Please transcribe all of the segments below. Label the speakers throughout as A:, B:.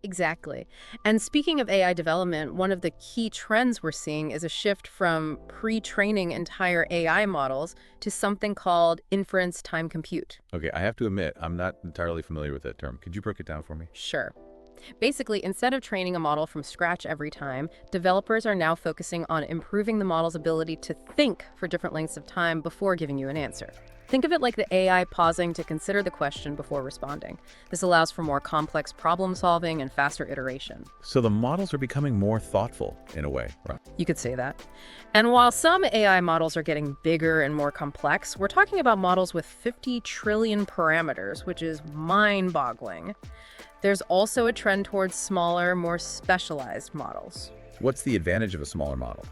A: Exactly. And speaking of AI development, one of the key trends we're seeing is a shift from pre-training entire AI models to something called inference time compute.
B: Okay, I have to admit, I'm not entirely familiar with that term. Could you break it down for me?
A: Sure. Basically, instead of training a model from scratch every time, developers are now focusing on improving the model's ability to think for different lengths of time before giving you an answer. Think of it like the AI pausing to consider the question before responding. This allows for more complex problem solving and faster iteration.
B: So the models are becoming more thoughtful, in a way, right?
A: You could say that. And while some AI models are getting bigger and more complex, we're talking about models with 50 trillion parameters, which is mind-boggling. There's also a trend towards smaller, more specialized models.
B: What's the advantage of a smaller model?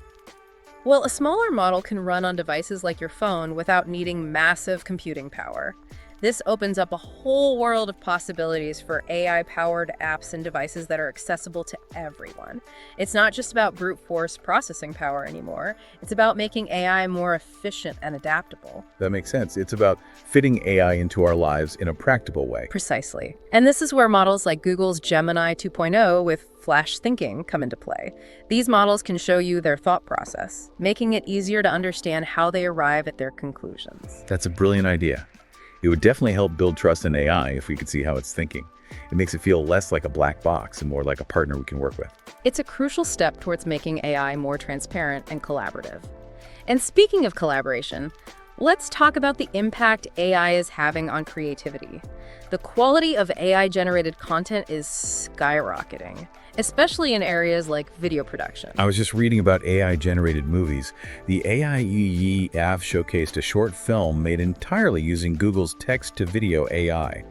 A: Well, a smaller model can run on devices like your phone without needing massive computing power. This opens up a whole world of possibilities for AI-powered apps and devices that are accessible to everyone. It's not just about brute force processing power anymore. It's about making AI more efficient and adaptable.
B: That makes sense. It's about fitting AI into our lives in a practical way.
A: Precisely. And this is where models like Google's Gemini 2.0 with Flash thinking come into play. These models can show you their thought process, making it easier to understand how they arrive at their conclusions.
B: That's a brilliant idea. It would definitely help build trust in AI if we could see how it's thinking. It makes it feel less like a black box and more like a partner we can work with.
A: It's a crucial step towards making AI more transparent and collaborative. And speaking of collaboration, let's talk about the impact AI is having on creativity. The quality of AI-generated content is skyrocketing, especially in areas like video production.
B: I was just reading about AI-generated movies. The TheAICulture app showcased a short film made entirely using Google's text-to-video AI.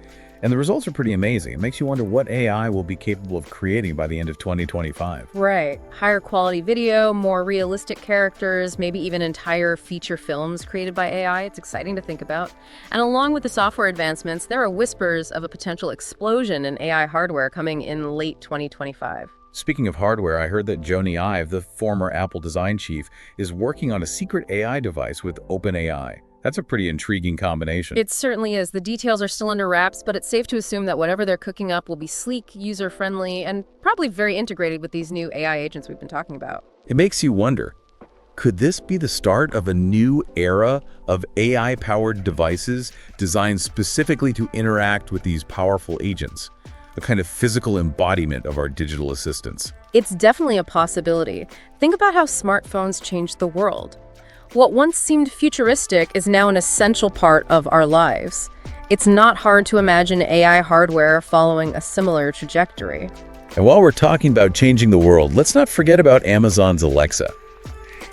B: And the results are pretty amazing. It makes you wonder what AI will be capable of creating by the end of 2025.
A: Right. Higher quality video, more realistic characters, maybe even entire feature films created by AI. It's exciting to think about. And along with the software advancements, there are whispers of a potential explosion in AI hardware coming in late 2025.
B: Speaking of hardware, I heard that Jony Ive, the former Apple design chief, is working on a secret AI device with OpenAI. That's a pretty intriguing combination.
A: It certainly is. The details are still under wraps, but it's safe to assume that whatever they're cooking up will be sleek, user-friendly, and probably very integrated with these new AI agents we've been talking about.
B: It makes you wonder, could this be the start of a new era of AI-powered devices designed specifically to interact with these powerful agents? A kind of physical embodiment of our digital assistants.
A: It's definitely a possibility. Think about how smartphones changed the world. What once seemed futuristic is now an essential part of our lives. It's not hard to imagine AI hardware following a similar trajectory.
B: And while we're talking about changing the world, let's not forget about Amazon's Alexa.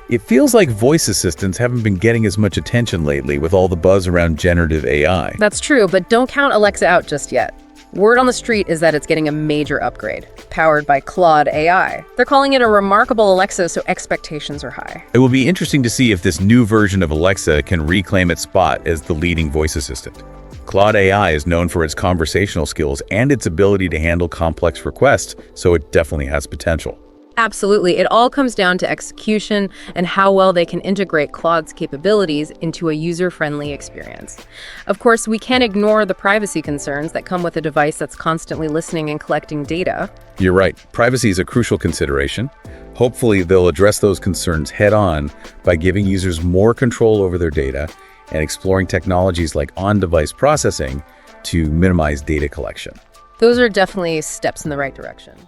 B: It feels like voice assistants haven't been getting as much attention lately with all the buzz around generative AI.
A: That's true, but don't count Alexa out just yet. Word on the street is that it's getting a major upgrade, powered by Claude AI. They're calling it a remarkable Alexa, so expectations are high.
B: It will be interesting to see if this new version of Alexa can reclaim its spot as the leading voice assistant. Claude AI is known for its conversational skills and its ability to handle complex requests, so it definitely has potential.
A: Absolutely. It all comes down to execution and how well they can integrate Claude's capabilities into a user-friendly experience. Of course, we can't ignore the privacy concerns that come with a device that's constantly listening and collecting data.
B: You're right. Privacy is a crucial consideration. Hopefully, they'll address those concerns head-on by giving users more control over their data and exploring technologies like on-device processing to minimize data collection.
A: Those are definitely steps in the right direction.